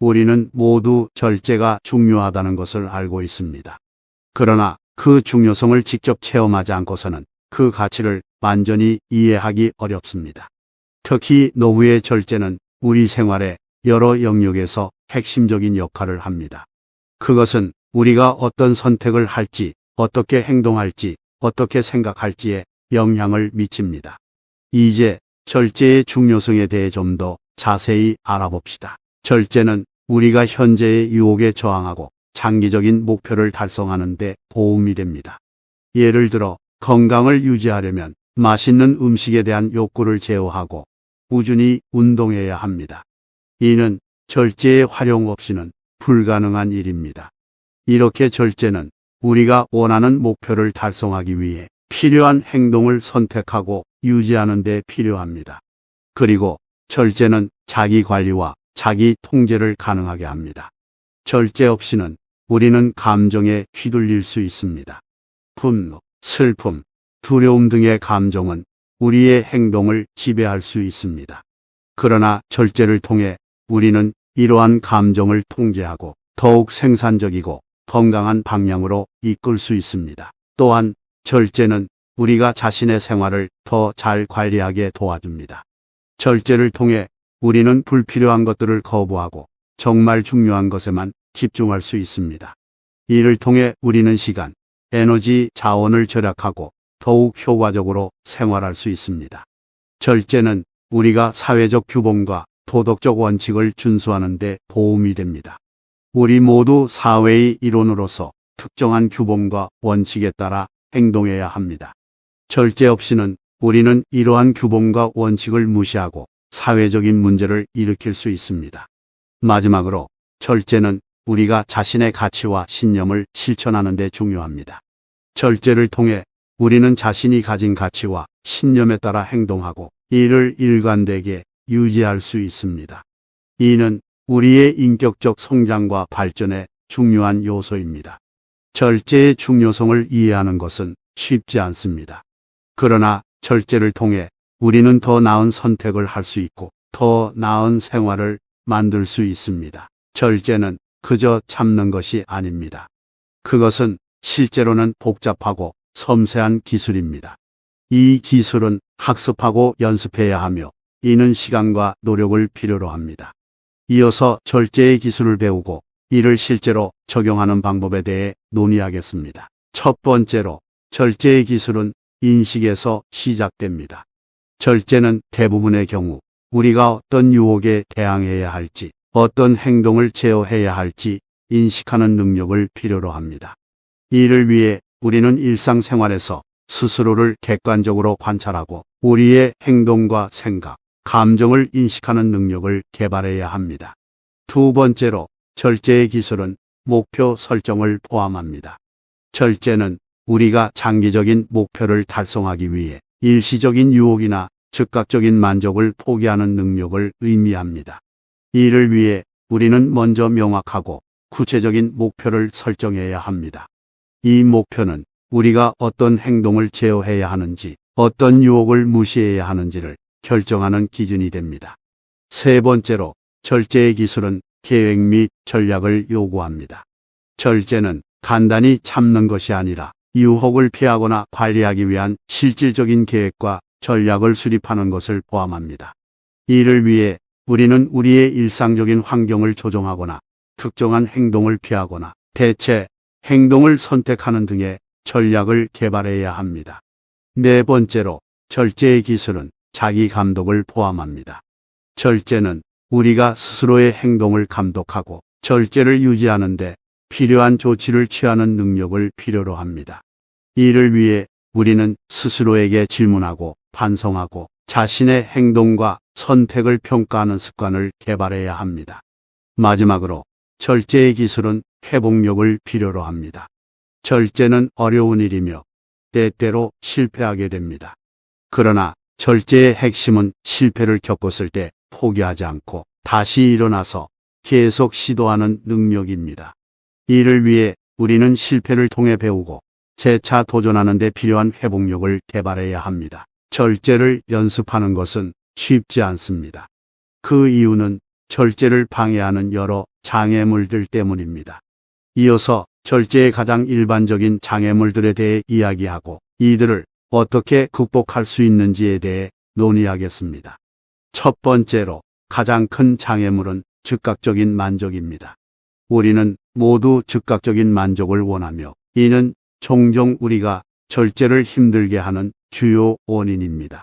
우리는 모두 절제가 중요하다는 것을 알고 있습니다. 그러나 그 중요성을 직접 체험하지 않고서는 그 가치를 완전히 이해하기 어렵습니다. 특히 노후의 절제는 우리 생활의 여러 영역에서 핵심적인 역할을 합니다. 그것은 우리가 어떤 선택을 할지, 어떻게 행동할지, 어떻게 생각할지에 영향을 미칩니다. 이제 절제의 중요성에 대해 좀 더 자세히 알아봅시다. 절제는 우리가 현재의 유혹에 저항하고 장기적인 목표를 달성하는 데 도움이 됩니다. 예를 들어 건강을 유지하려면 맛있는 음식에 대한 욕구를 제어하고 꾸준히 운동해야 합니다. 이는 절제의 활용 없이는 불가능한 일입니다. 이렇게 절제는 우리가 원하는 목표를 달성하기 위해 필요한 행동을 선택하고 유지하는 데 필요합니다. 그리고 절제는 자기 관리와 자기 통제를 가능하게 합니다. 절제 없이는 우리는 감정에 휘둘릴 수 있습니다. 분노, 슬픔, 두려움 등의 감정은 우리의 행동을 지배할 수 있습니다. 그러나 절제를 통해 우리는 이러한 감정을 통제하고 더욱 생산적이고 건강한 방향으로 이끌 수 있습니다. 또한 절제는 우리가 자신의 생활을 더 잘 관리하게 도와줍니다. 절제를 통해 우리는 불필요한 것들을 거부하고 정말 중요한 것에만 집중할 수 있습니다. 이를 통해 우리는 시간, 에너지, 자원을 절약하고 더욱 효과적으로 생활할 수 있습니다. 절제는 우리가 사회적 규범과 도덕적 원칙을 준수하는 데 도움이 됩니다. 우리 모두 사회의 일원으로서 특정한 규범과 원칙에 따라 행동해야 합니다. 절제 없이는 우리는 이러한 규범과 원칙을 무시하고 사회적인 문제를 일으킬 수 있습니다. 마지막으로 절제는 우리가 자신의 가치와 신념을 실천하는 데 중요합니다. 절제를 통해 우리는 자신이 가진 가치와 신념에 따라 행동하고 이를 일관되게 유지할 수 있습니다. 이는 우리의 인격적 성장과 발전에 중요한 요소입니다. 절제의 중요성을 이해하는 것은 쉽지 않습니다. 그러나 절제를 통해 우리는 더 나은 선택을 할 수 있고 더 나은 생활을 만들 수 있습니다. 절제는 그저 참는 것이 아닙니다. 그것은 실제로는 복잡하고 섬세한 기술입니다. 이 기술은 학습하고 연습해야 하며 이는 시간과 노력을 필요로 합니다. 이어서 절제의 기술을 배우고 이를 실제로 적용하는 방법에 대해 논의하겠습니다. 첫 번째로 절제의 기술은 인식에서 시작됩니다. 절제는 대부분의 경우 우리가 어떤 유혹에 대항해야 할지, 어떤 행동을 제어해야 할지 인식하는 능력을 필요로 합니다. 이를 위해 우리는 일상생활에서 스스로를 객관적으로 관찰하고 우리의 행동과 생각, 감정을 인식하는 능력을 개발해야 합니다. 두 번째로 절제의 기술은 목표 설정을 포함합니다. 절제는 우리가 장기적인 목표를 달성하기 위해 일시적인 유혹이나 즉각적인 만족을 포기하는 능력을 의미합니다. 이를 위해 우리는 먼저 명확하고 구체적인 목표를 설정해야 합니다. 이 목표는 우리가 어떤 행동을 제어해야 하는지, 어떤 유혹을 무시해야 하는지를 결정하는 기준이 됩니다. 세 번째로 절제의 기술은 계획 및 전략을 요구합니다. 절제는 간단히 참는 것이 아니라 유혹을 피하거나 관리하기 위한 실질적인 계획과 전략을 수립하는 것을 포함합니다. 이를 위해 우리는 우리의 일상적인 환경을 조정하거나 특정한 행동을 피하거나 대체 행동을 선택하는 등의 전략을 개발해야 합니다. 네 번째로 절제의 기술은 자기 감독을 포함합니다. 절제는 우리가 스스로의 행동을 감독하고 절제를 유지하는 데 필요한 조치를 취하는 능력을 필요로 합니다. 이를 위해 우리는 스스로에게 질문하고 반성하고 자신의 행동과 선택을 평가하는 습관을 개발해야 합니다. 마지막으로 절제의 기술은 회복력을 필요로 합니다. 절제는 어려운 일이며 때때로 실패하게 됩니다. 그러나 절제의 핵심은 실패를 겪었을 때 포기하지 않고 다시 일어나서 계속 시도하는 능력입니다. 이를 위해 우리는 실패를 통해 배우고 재차 도전하는 데 필요한 회복력을 개발해야 합니다. 절제를 연습하는 것은 쉽지 않습니다. 그 이유는 절제를 방해하는 여러 장애물들 때문입니다. 이어서 절제의 가장 일반적인 장애물들에 대해 이야기하고 이들을 어떻게 극복할 수 있는지에 대해 논의하겠습니다. 첫 번째로 가장 큰 장애물은 즉각적인 만족입니다. 우리는 모두 즉각적인 만족을 원하며 이는 종종 우리가 절제를 힘들게 하는 주요 원인입니다.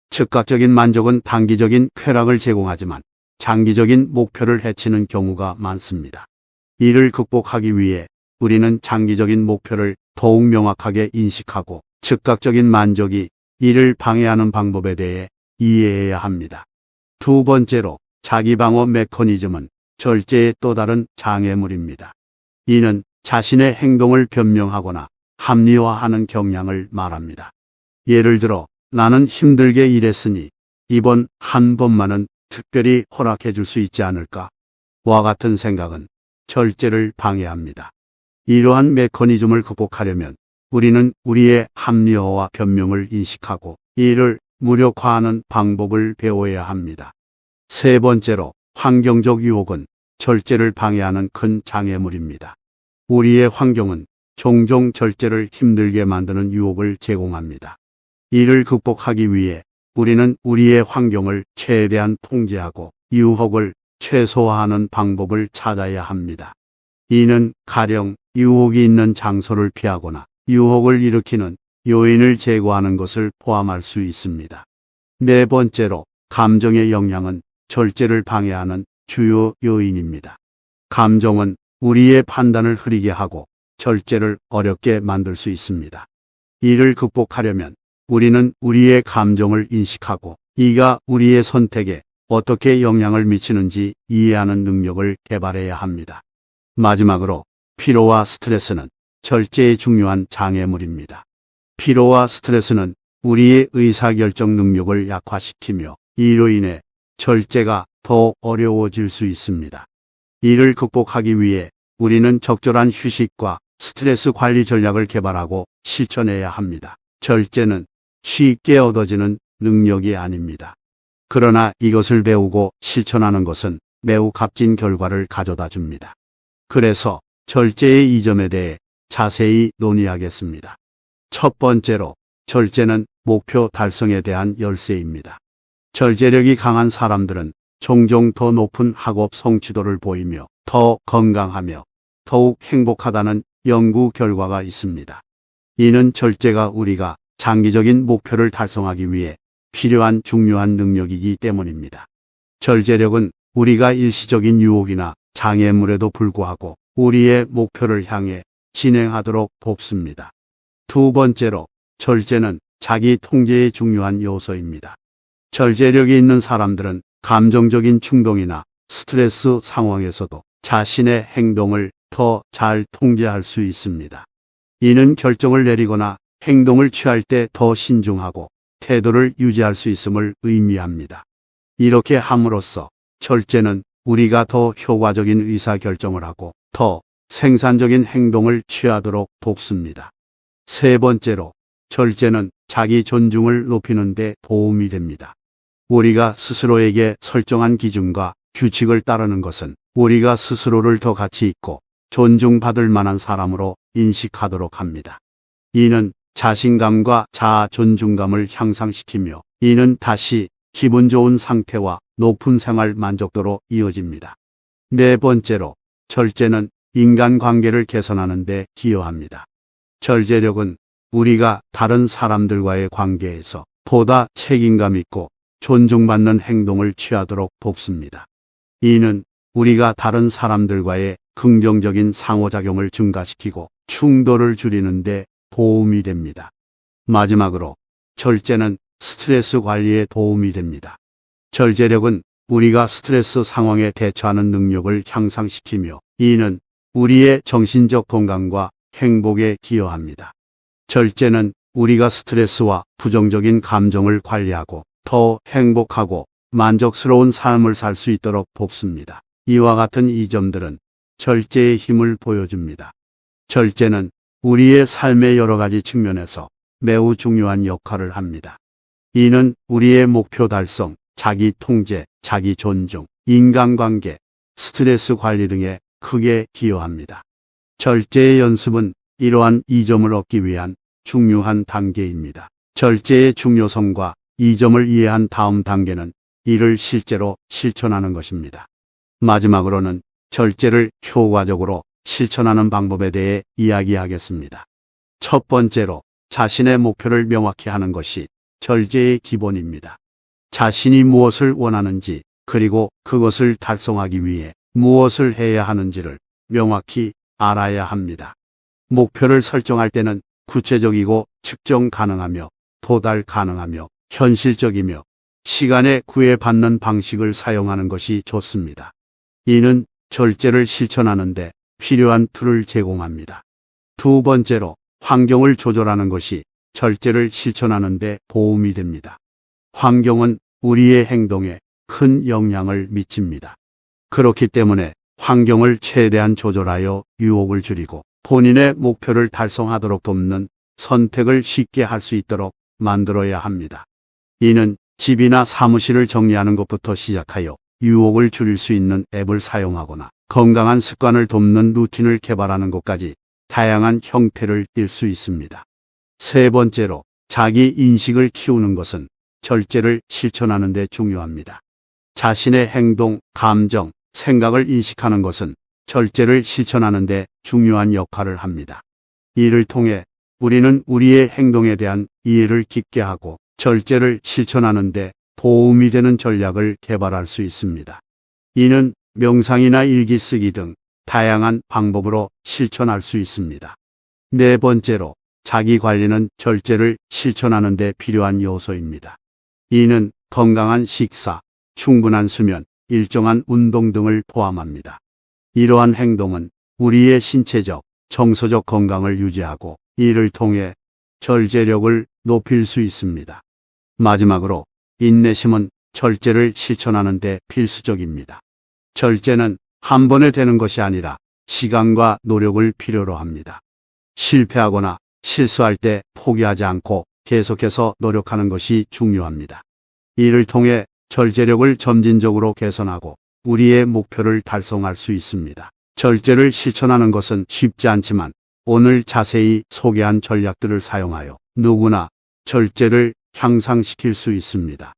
즉각적인 만족은 단기적인 쾌락을 제공하지만 장기적인 목표를 해치는 경우가 많습니다. 이를 극복하기 위해 우리는 장기적인 목표를 더욱 명확하게 인식하고 즉각적인 만족이 이를 방해하는 방법에 대해 이해해야 합니다. 두 번째로 자기방어 메커니즘은 절제의 또 다른 장애물입니다. 이는 자신의 행동을 변명하거나 합리화하는 경향을 말합니다. 예를 들어 나는 힘들게 일했으니 이번 한 번만은 특별히 허락해 줄 수 있지 않을까? 와 같은 생각은 절제를 방해합니다. 이러한 메커니즘을 극복하려면 우리는 우리의 합리화와 변명을 인식하고 이를 무력화하는 방법을 배워야 합니다. 세 번째로 환경적 유혹은 절제를 방해하는 큰 장애물입니다. 우리의 환경은 종종 절제를 힘들게 만드는 유혹을 제공합니다. 이를 극복하기 위해 우리는 우리의 환경을 최대한 통제하고 유혹을 최소화하는 방법을 찾아야 합니다. 이는 가령 유혹이 있는 장소를 피하거나 유혹을 일으키는 요인을 제거하는 것을 포함할 수 있습니다. 네 번째로 감정의 영향은 절제를 방해하는 주요 요인입니다. 감정은 우리의 판단을 흐리게 하고 절제를 어렵게 만들 수 있습니다. 이를 극복하려면 우리는 우리의 감정을 인식하고 이가 우리의 선택에 어떻게 영향을 미치는지 이해하는 능력을 개발해야 합니다. 마지막으로 피로와 스트레스는 절제의 중요한 장애물입니다. 피로와 스트레스는 우리의 의사결정 능력을 약화시키며 이로 인해 절제가 더 어려워질 수 있습니다. 이를 극복하기 위해 우리는 적절한 휴식과 스트레스 관리 전략을 개발하고 실천해야 합니다. 절제는 쉽게 얻어지는 능력이 아닙니다. 그러나 이것을 배우고 실천하는 것은 매우 값진 결과를 가져다 줍니다. 그래서 절제의 이점에 대해 자세히 논의하겠습니다. 첫 번째로 절제는 목표 달성에 대한 열쇠입니다. 절제력이 강한 사람들은 종종 더 높은 학업 성취도를 보이며 더 건강하며 더욱 행복하다는 연구 결과가 있습니다. 이는 절제가 우리가 장기적인 목표를 달성하기 위해 필요한 중요한 능력이기 때문입니다. 절제력은 우리가 일시적인 유혹이나 장애물에도 불구하고 우리의 목표를 향해 진행하도록 돕습니다. 두 번째로 절제는 자기 통제의 중요한 요소입니다. 절제력이 있는 사람들은 감정적인 충동이나 스트레스 상황에서도 자신의 행동을 더 잘 통제할 수 있습니다. 이는 결정을 내리거나 행동을 취할 때 더 신중하고 태도를 유지할 수 있음을 의미합니다. 이렇게 함으로써 절제는 우리가 더 효과적인 의사결정을 하고 더 생산적인 행동을 취하도록 돕습니다. 세 번째로 절제는 자기 존중을 높이는 데 도움이 됩니다. 우리가 스스로에게 설정한 기준과 규칙을 따르는 것은 우리가 스스로를 더 가치 있고 존중받을 만한 사람으로 인식하도록 합니다. 이는 자신감과 자아 존중감을 향상시키며 이는 다시 기분 좋은 상태와 높은 생활 만족도로 이어집니다. 네 번째로 절제는 인간관계를 개선하는 데 기여합니다. 절제력은 우리가 다른 사람들과의 관계에서 보다 책임감 있고 존중받는 행동을 취하도록 돕습니다. 이는 우리가 다른 사람들과의 긍정적인 상호작용을 증가시키고 충돌을 줄이는 데 도움이 됩니다. 마지막으로 절제는 스트레스 관리에 도움이 됩니다. 절제력은 우리가 스트레스 상황에 대처하는 능력을 향상시키며 이는 우리의 정신적 건강과 행복에 기여합니다. 절제는 우리가 스트레스와 부정적인 감정을 관리하고 더 행복하고 만족스러운 삶을 살 수 있도록 돕습니다. 이와 같은 이 점들은 절제의 힘을 보여줍니다. 절제는 우리의 삶의 여러 가지 측면에서 매우 중요한 역할을 합니다. 이는 우리의 목표 달성, 자기 통제, 자기 존중, 인간관계, 스트레스 관리 등에 크게 기여합니다. 절제의 연습은 이러한 이점을 얻기 위한 중요한 단계입니다. 절제의 중요성과 이 점을 이해한 다음 단계는 이를 실제로 실천하는 것입니다. 마지막으로는 절제를 효과적으로 실천하는 방법에 대해 이야기하겠습니다. 첫 번째로 자신의 목표를 명확히 하는 것이 절제의 기본입니다. 자신이 무엇을 원하는지 그리고 그것을 달성하기 위해 무엇을 해야 하는지를 명확히 알아야 합니다. 목표를 설정할 때는 구체적이고 측정 가능하며 도달 가능하며 현실적이며 시간에 구애받는 방식을 사용하는 것이 좋습니다. 이는 절제를 실천하는 데 필요한 툴을 제공합니다. 두 번째로 환경을 조절하는 것이 절제를 실천하는 데 도움이 됩니다. 환경은 우리의 행동에 큰 영향을 미칩니다. 그렇기 때문에 환경을 최대한 조절하여 유혹을 줄이고 본인의 목표를 달성하도록 돕는 선택을 쉽게 할 수 있도록 만들어야 합니다. 이는 집이나 사무실을 정리하는 것부터 시작하여 유혹을 줄일 수 있는 앱을 사용하거나 건강한 습관을 돕는 루틴을 개발하는 것까지 다양한 형태를 띨 수 있습니다. 세 번째로 자기 인식을 키우는 것은 절제를 실천하는 데 중요합니다. 자신의 행동, 감정, 생각을 인식하는 것은 절제를 실천하는 데 중요한 역할을 합니다. 이를 통해 우리는 우리의 행동에 대한 이해를 깊게 하고 절제를 실천하는 데 도움이 되는 전략을 개발할 수 있습니다. 이는 명상이나 일기 쓰기 등 다양한 방법으로 실천할 수 있습니다. 네 번째로 자기 관리는 절제를 실천하는 데 필요한 요소입니다. 이는 건강한 식사, 충분한 수면, 일정한 운동 등을 포함합니다. 이러한 행동은 우리의 신체적, 정서적 건강을 유지하고 이를 통해 절제력을 높일 수 있습니다. 마지막으로 인내심은 절제를 실천하는 데 필수적입니다. 절제는 한 번에 되는 것이 아니라 시간과 노력을 필요로 합니다. 실패하거나 실수할 때 포기하지 않고 계속해서 노력하는 것이 중요합니다. 이를 통해 절제력을 점진적으로 개선하고 우리의 목표를 달성할 수 있습니다. 절제를 실천하는 것은 쉽지 않지만 오늘 자세히 소개한 전략들을 사용하여 누구나 절제를 향상시킬 수 있습니다.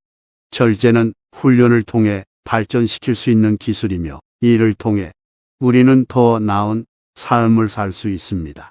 절제는 훈련을 통해 발전시킬 수 있는 기술이며 이를 통해 우리는 더 나은 삶을 살 수 있습니다.